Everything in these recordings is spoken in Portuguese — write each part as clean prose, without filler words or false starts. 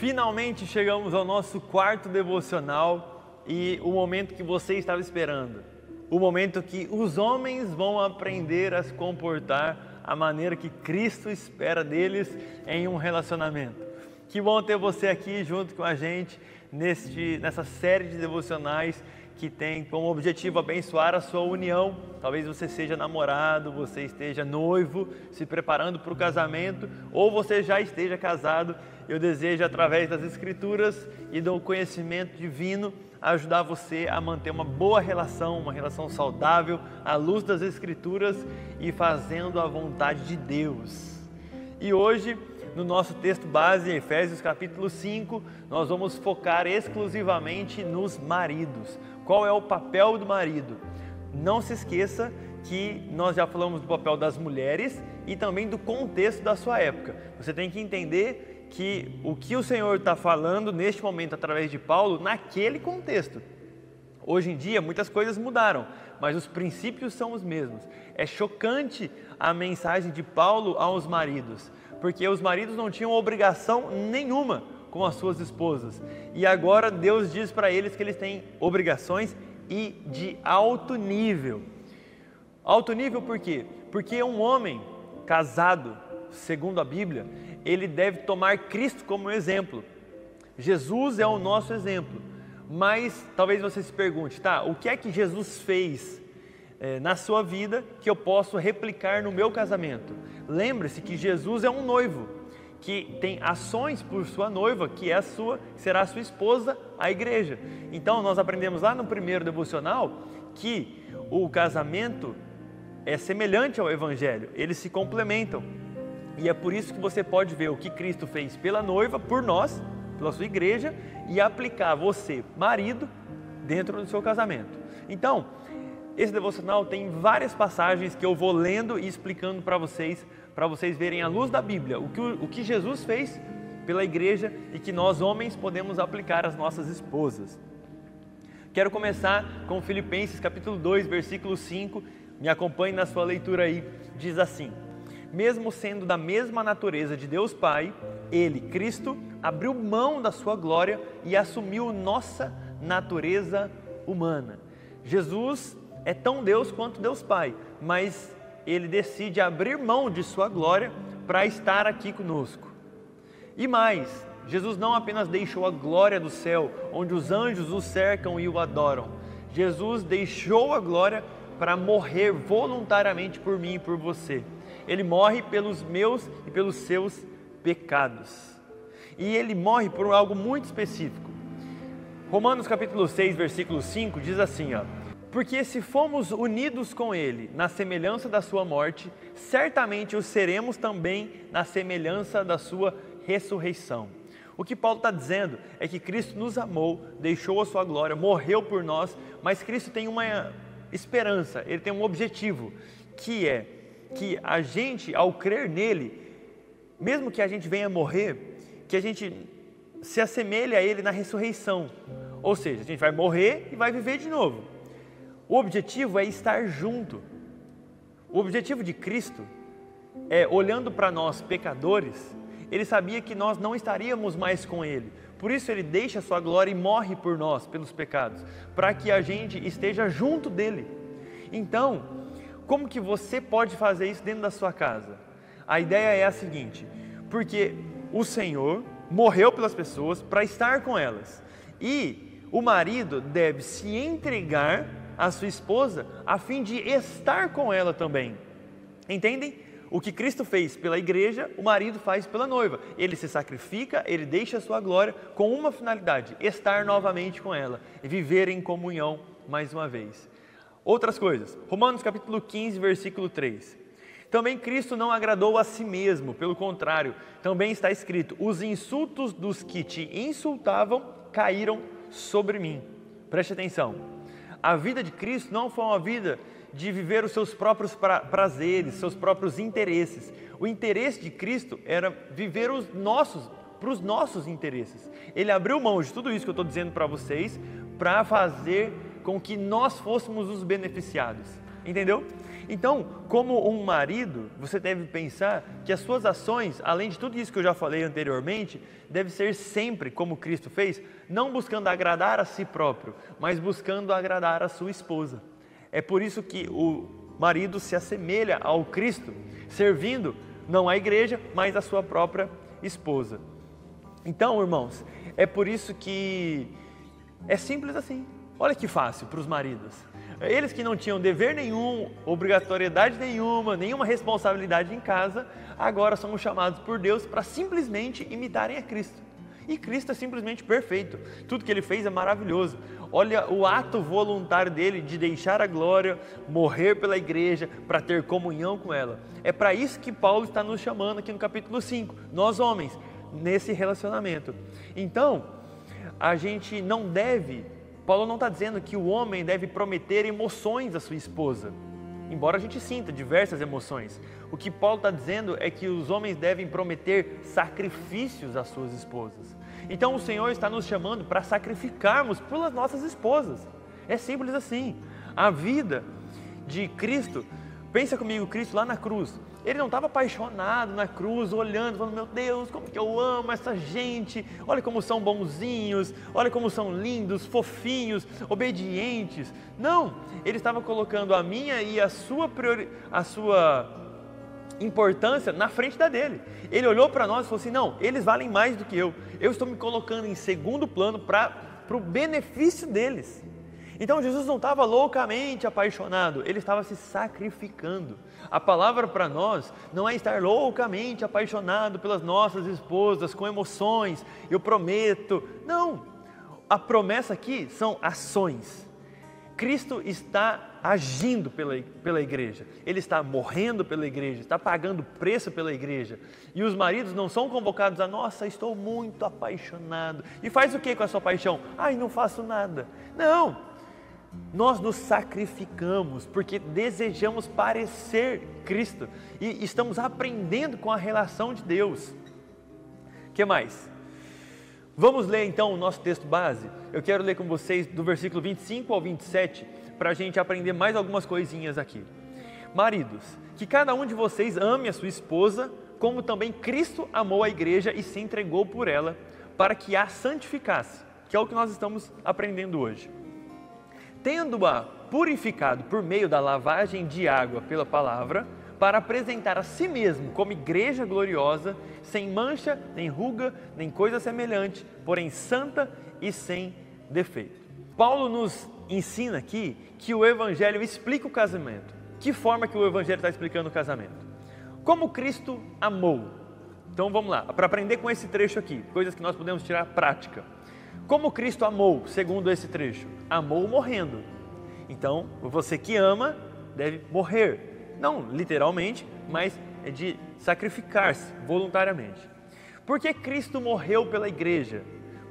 Finalmente chegamos ao nosso quarto devocional e o momento que você estava esperando. O momento que os homens vão aprender a se comportar a maneira que Cristo espera deles em um relacionamento. Que bom ter você aqui junto com a gente nessa série de devocionais que tem como objetivo abençoar a sua união. Talvez você seja namorado, você esteja noivo, se preparando para o casamento, ou você já esteja casado. Eu desejo, através das Escrituras e do conhecimento divino, ajudar você a manter uma boa relação, uma relação saudável, à luz das Escrituras e fazendo a vontade de Deus. E hoje, no nosso texto base, em Efésios capítulo 5, nós vamos focar exclusivamente nos maridos. Qual é o papel do marido? Não se esqueça que nós já falamos do papel das mulheres e também do contexto da sua época. Você tem que entender que o que o Senhor está falando neste momento através de Paulo, naquele contexto. Hoje em dia muitas coisas mudaram, mas os princípios são os mesmos. É chocante a mensagem de Paulo aos maridos, porque os maridos não tinham obrigação nenhuma com as suas esposas. E agora Deus diz para eles que eles têm obrigações e de alto nível. Alto nível por quê? Porque um homem casado, segundo a Bíblia, ele deve tomar Cristo como exemplo. Jesus é o nosso exemplo. Mas talvez você se pergunte, tá, o que é que Jesus fez na sua vida que eu posso replicar no meu casamento? Lembre-se que Jesus é um noivo, que tem ações por sua noiva, que será a sua esposa, a igreja. Então nós aprendemos lá no primeiro devocional que o casamento é semelhante ao evangelho, eles se complementam. E é por isso que você pode ver o que Cristo fez pela noiva, por nós, pela sua igreja, e aplicar você, marido, dentro do seu casamento. Então, esse devocional tem várias passagens que eu vou lendo e explicando para vocês verem à luz da Bíblia o que Jesus fez pela igreja e que nós homens podemos aplicar às nossas esposas. Quero começar com Filipenses capítulo 2, versículo 5, me acompanhe na sua leitura aí, diz assim: mesmo sendo da mesma natureza de Deus Pai, Ele, Cristo, abriu mão da sua glória e assumiu nossa natureza humana. Jesus é tão Deus quanto Deus Pai, mas Ele decide abrir mão de sua glória para estar aqui conosco. E mais, Jesus não apenas deixou a glória do céu, onde os anjos o cercam e o adoram. Jesus deixou a glória para morrer voluntariamente por mim e por você. Ele morre pelos meus e pelos seus pecados. E Ele morre por algo muito específico. Romanos capítulo 6, versículo 5 diz assim, porque se fomos unidos com Ele na semelhança da sua morte, certamente o seremos também na semelhança da sua ressurreição. O que Paulo está dizendo é que Cristo nos amou, deixou a sua glória, morreu por nós, mas Cristo tem uma esperança, Ele tem um objetivo, que é que a gente, ao crer nele, mesmo que a gente venha morrer, que a gente se assemelhe a Ele na ressurreição. Ou seja, a gente vai morrer e vai viver de novo. O objetivo é estar junto. O objetivo de Cristo é, olhando para nós pecadores, Ele sabia que nós não estaríamos mais com Ele. Por isso Ele deixa a sua glória e morre por nós, pelos pecados, para que a gente esteja junto dEle. Então, como que você pode fazer isso dentro da sua casa? A ideia é a seguinte: porque o Senhor morreu pelas pessoas para estar com elas, e o marido deve se entregar à sua esposa a fim de estar com ela também. Entendem? O que Cristo fez pela igreja, o marido faz pela noiva. Ele se sacrifica, ele deixa a sua glória com uma finalidade: estar novamente com ela e viver em comunhão mais uma vez. Outras coisas, Romanos capítulo 15, versículo 3. Também Cristo não agradou a si mesmo, pelo contrário, também está escrito: os insultos dos que te insultavam caíram sobre mim. Preste atenção, a vida de Cristo não foi uma vida de viver os seus próprios prazeres, seus próprios interesses. O interesse de Cristo era viver para os nossos interesses. Ele abriu mão de tudo isso que eu estou dizendo para vocês, para fazer com que nós fôssemos os beneficiados. entendeu? Então, como um marido, você deve pensar que as suas ações, além de tudo isso que eu já falei anteriormente, deve ser sempre, como Cristo fez, não buscando agradar a si próprio, mas buscando agradar a sua esposa. É por isso que o marido se assemelha ao Cristo, servindo não a igreja, mas a sua própria esposa. Então, irmãos, é por isso que é simples assim. Olha que fácil para os maridos. Eles que não tinham dever nenhum, obrigatoriedade nenhuma responsabilidade em casa, agora são chamados por Deus para simplesmente imitarem a Cristo. E Cristo é simplesmente perfeito. Tudo que Ele fez é maravilhoso. Olha o ato voluntário dele de deixar a glória, morrer pela igreja, para ter comunhão com ela. É para isso que Paulo está nos chamando aqui no capítulo 5. Nós homens, nesse relacionamento. Então, a gente não deve... Paulo não está dizendo que o homem deve prometer emoções à sua esposa, embora a gente sinta diversas emoções. O que Paulo está dizendo é que os homens devem prometer sacrifícios às suas esposas. Então o Senhor está nos chamando para sacrificarmos pelas nossas esposas. É simples assim. A vida de Cristo, pensa comigo, Cristo lá na cruz. Ele não estava apaixonado na cruz, olhando, falando, meu Deus, como que eu amo essa gente, olha como são bonzinhos, olha como são lindos, fofinhos, obedientes. Não, ele estava colocando a minha e a sua importância na frente da dele. Ele olhou para nós e falou assim, não, eles valem mais do que eu estou me colocando em segundo plano para o benefício deles. Então Jesus não estava loucamente apaixonado, ele estava se sacrificando. A palavra para nós não é estar loucamente apaixonado pelas nossas esposas, com emoções, eu prometo. Não, a promessa aqui são ações. Cristo está agindo pela igreja, Ele está morrendo pela igreja, está pagando preço pela igreja. E os maridos não são convocados a, nossa, estou muito apaixonado. E faz o que com a sua paixão? Ai, não faço nada. Não! Nós nos sacrificamos porque desejamos parecer Cristo e estamos aprendendo com a relação de Deus. O que mais? Vamos ler então o nosso texto base. Eu quero ler com vocês do versículo 25 ao 27 para a gente aprender mais algumas coisinhas aqui. Maridos, que cada um de vocês ame a sua esposa, como também Cristo amou a igreja e se entregou por ela, para que a santificasse, que é o que nós estamos aprendendo hoje. Tendo-a purificado por meio da lavagem de água pela palavra, para apresentar a si mesmo como igreja gloriosa, sem mancha, nem ruga, nem coisa semelhante, porém santa e sem defeito. Paulo nos ensina aqui que o Evangelho explica o casamento. Que forma que o Evangelho está explicando o casamento? Como Cristo amou. Então vamos lá, para aprender com esse trecho aqui, coisas que nós podemos tirar prática. Como Cristo amou, segundo esse trecho? Amou morrendo. Então, você que ama deve morrer. Não literalmente, mas é de sacrificar-se voluntariamente. Por que Cristo morreu pela igreja?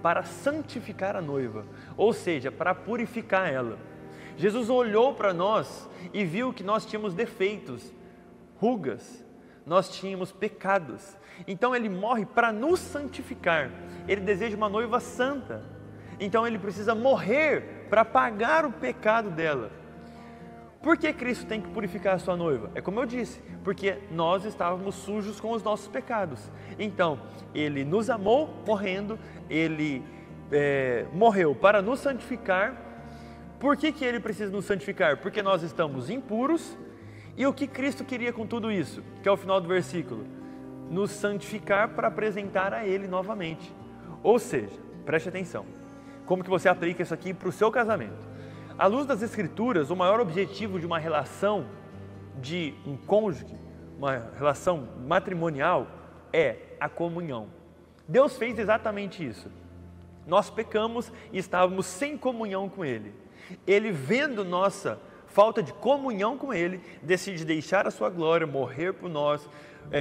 Para santificar a noiva, ou seja, para purificar ela. Jesus olhou para nós e viu que nós tínhamos defeitos, rugas, nós tínhamos pecados. Então Ele morre para nos santificar. Ele deseja uma noiva santa. Então Ele precisa morrer para pagar o pecado dela. Por que Cristo tem que purificar a sua noiva? É como eu disse, porque nós estávamos sujos com os nossos pecados. Então, Ele nos amou morrendo, Ele morreu para nos santificar. Por que Ele precisa nos santificar? Porque nós estamos impuros. E o que Cristo queria com tudo isso? Que é o final do versículo. Nos santificar para apresentar a Ele novamente. Ou seja, preste atenção. Como que você aplica isso aqui para o seu casamento? À luz das Escrituras, o maior objetivo de uma relação de um cônjuge, uma relação matrimonial, é a comunhão. Deus fez exatamente isso. Nós pecamos e estávamos sem comunhão com Ele. Ele, vendo nossa falta de comunhão com Ele, decide deixar a sua glória, morrer por nós,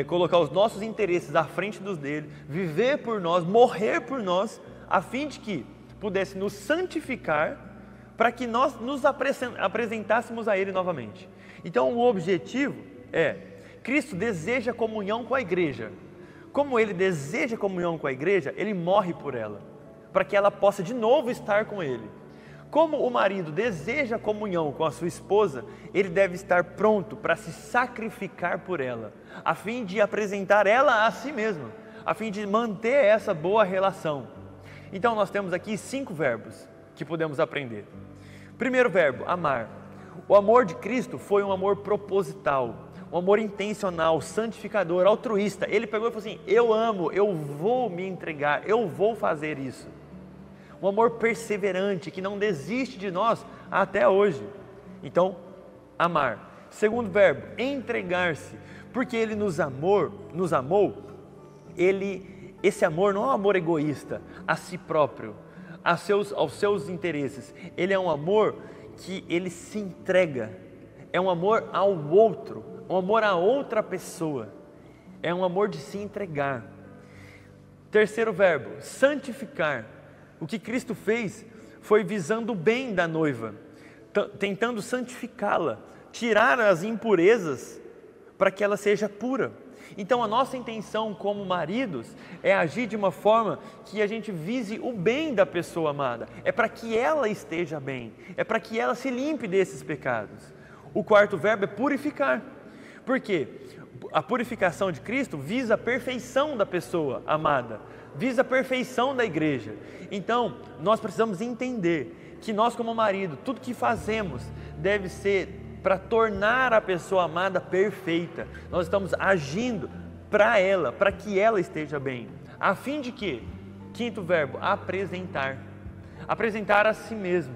colocar os nossos interesses à frente dos dele, viver por nós, morrer por nós, a fim de que pudesse nos santificar, para que nós nos apresentássemos a Ele novamente. Então o objetivo é, Cristo deseja comunhão com a igreja. Como Ele deseja comunhão com a igreja, Ele morre por ela, para que ela possa de novo estar com Ele. Como o marido deseja comunhão com a sua esposa, ele deve estar pronto para se sacrificar por ela, a fim de apresentar ela a si mesmo, a fim de manter essa boa relação. Então nós temos aqui 5 verbos que podemos aprender. Primeiro verbo, amar. O amor de Cristo foi um amor proposital, um amor intencional, santificador, altruísta. Ele pegou e falou assim: eu amo, eu vou me entregar, eu vou fazer isso. Um amor perseverante, que não desiste de nós até hoje. Então, amar. Segundo verbo, entregar-se. Porque Ele nos amou, esse amor não é um amor egoísta, a si próprio, aos seus interesses. Ele é um amor que Ele se entrega. É um amor ao outro, um amor a outra pessoa. É um amor de se entregar. Terceiro verbo, santificar. O que Cristo fez foi visando o bem da noiva, tentando santificá-la, tirar as impurezas para que ela seja pura. Então a nossa intenção como maridos é agir de uma forma que a gente vise o bem da pessoa amada, é para que ela esteja bem, é para que ela se limpe desses pecados. O quarto verbo é purificar. Por quê? A purificação de Cristo visa a perfeição da pessoa amada, visa a perfeição da igreja. Então, nós precisamos entender que nós como marido, tudo que fazemos deve ser para tornar a pessoa amada perfeita. Nós estamos agindo para ela, para que ela esteja bem. A fim de quê? Quinto verbo, apresentar. Apresentar a si mesmo.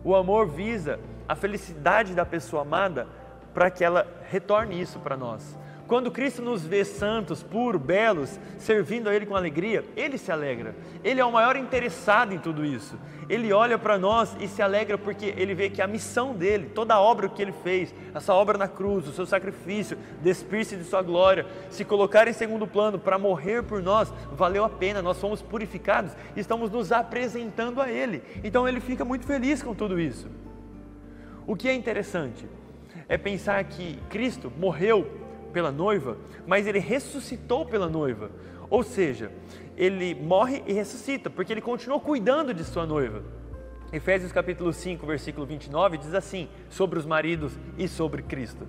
O amor visa a felicidade da pessoa amada para que ela retorne isso para nós. Quando Cristo nos vê santos, puros, belos, servindo a Ele com alegria, Ele se alegra. Ele é o maior interessado em tudo isso. Ele olha para nós e se alegra porque Ele vê que a missão dEle, toda a obra que Ele fez, essa obra na cruz, o seu sacrifício, despir-se de sua glória, se colocar em segundo plano para morrer por nós, valeu a pena, nós fomos purificados e estamos nos apresentando a Ele. Então Ele fica muito feliz com tudo isso. O que é interessante é pensar que Cristo morreu pela noiva, mas Ele ressuscitou pela noiva, ou seja, Ele morre e ressuscita, porque Ele continuou cuidando de sua noiva. Efésios capítulo 5, versículo 29 diz assim, sobre os maridos e sobre Cristo: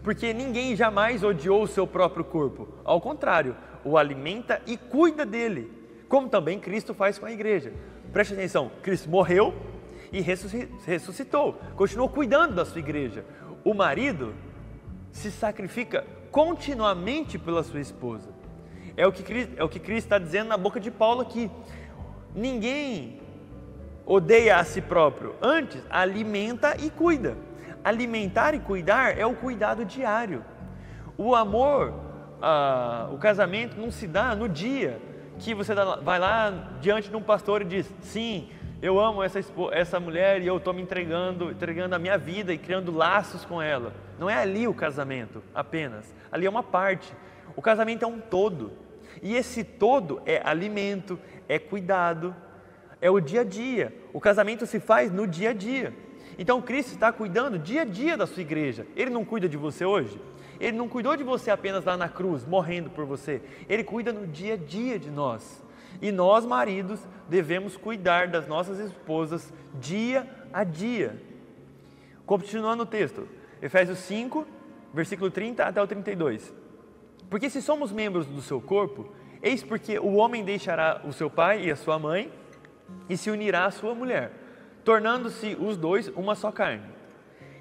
porque ninguém jamais odiou o seu próprio corpo, ao contrário, o alimenta e cuida dele, como também Cristo faz com a igreja. Preste atenção, Cristo morreu e ressuscitou, continuou cuidando da sua igreja. O marido se sacrifica continuamente pela sua esposa. É o que Cristo está dizendo na boca de Paulo aqui. Ninguém odeia a si próprio, antes alimenta e cuida. Alimentar e cuidar é o cuidado diário. O amor, o casamento não se dá no dia que você vai lá diante de um pastor e diz: sim, eu amo essa mulher e eu estou me entregando a minha vida e criando laços com ela. Não é ali o casamento apenas, ali é uma parte. O casamento é um todo, e esse todo é alimento, é cuidado, é o dia a dia. O casamento se faz no dia a dia. Então Cristo está cuidando dia a dia da sua igreja. Ele não cuida de você hoje? Ele não cuidou de você apenas lá na cruz, morrendo por você. Ele cuida no dia a dia de nós. E nós, maridos, devemos cuidar das nossas esposas dia a dia. Continuando o texto, Efésios 5, versículo 30 até o 32. Porque se somos membros do seu corpo, eis porque o homem deixará o seu pai e a sua mãe e se unirá à sua mulher, tornando-se os dois uma só carne.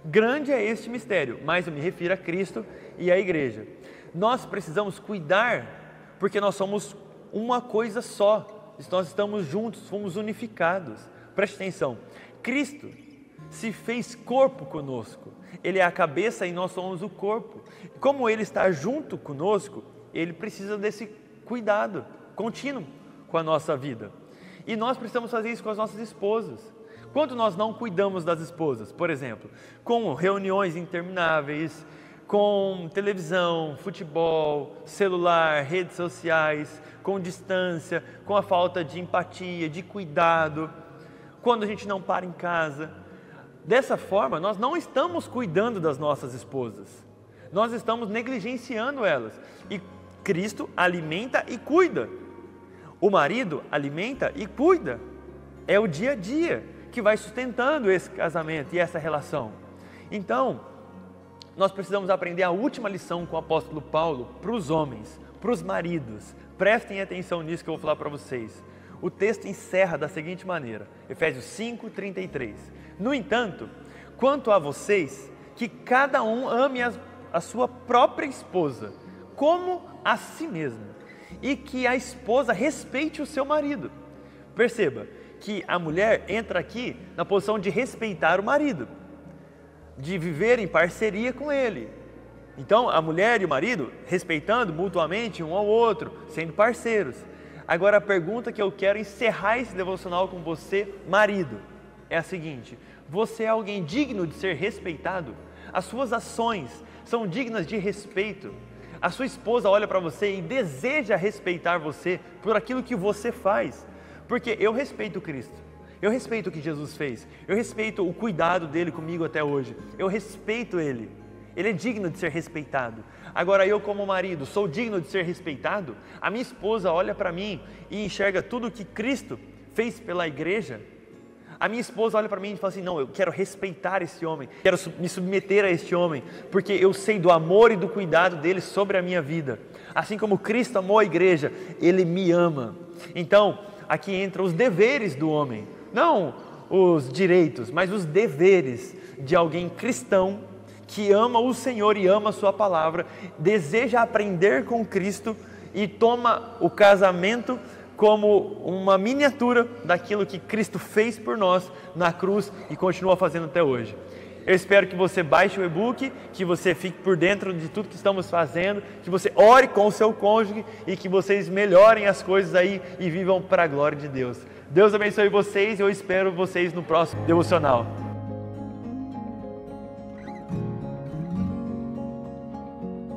Grande é este mistério, mas eu me refiro a Cristo e à igreja. Nós precisamos cuidar, porque nós somos uma coisa só, nós estamos juntos, fomos unificados. Preste atenção, Cristo se fez corpo conosco, Ele é a cabeça e nós somos o corpo. Como Ele está junto conosco, Ele precisa desse cuidado contínuo com a nossa vida. E nós precisamos fazer isso com as nossas esposas. Quando nós não cuidamos das esposas, por exemplo, com reuniões intermináveis, com televisão, futebol, celular, redes sociais, com distância, com a falta de empatia, de cuidado, quando a gente não para em casa, dessa forma nós não estamos cuidando das nossas esposas, nós estamos negligenciando elas. E Cristo alimenta e cuida. O marido alimenta e cuida. É o dia a dia que vai sustentando esse casamento e essa relação. Então, nós precisamos aprender a última lição com o apóstolo Paulo para os homens, para os maridos. Prestem atenção nisso que eu vou falar para vocês. O texto encerra da seguinte maneira, Efésios 5:33. No entanto, quanto a vocês, que cada um ame a sua própria esposa, como a si mesmo, e que a esposa respeite o seu marido. Perceba que a mulher entra aqui na posição de respeitar o marido, de viver em parceria com ele. Então, a mulher e o marido respeitando mutuamente um ao outro, sendo parceiros. Agora, a pergunta que eu quero encerrar esse devocional com você, marido, é a seguinte: você é alguém digno de ser respeitado? As suas ações são dignas de respeito? A sua esposa olha para você e deseja respeitar você por aquilo que você faz? Porque eu respeito Cristo, eu respeito o que Jesus fez, eu respeito o cuidado dele comigo até hoje, eu respeito ele. Ele é digno de ser respeitado. Agora eu, como marido, sou digno de ser respeitado? A minha esposa olha para mim e enxerga tudo o que Cristo fez pela igreja? A minha esposa olha para mim e fala assim: não, eu quero respeitar esse homem, quero me submeter a este homem, porque eu sei do amor e do cuidado dele sobre a minha vida. Assim como Cristo amou a igreja, ele me ama. Então, aqui entram os deveres do homem, não os direitos, mas os deveres de alguém cristão, que ama o Senhor e ama a sua palavra, deseja aprender com Cristo e toma o casamento como uma miniatura daquilo que Cristo fez por nós na cruz e continua fazendo até hoje. Eu espero que você baixe o e-book, que você fique por dentro de tudo que estamos fazendo, que você ore com o seu cônjuge e que vocês melhorem as coisas aí e vivam para a glória de Deus. Deus abençoe vocês e eu espero vocês no próximo devocional.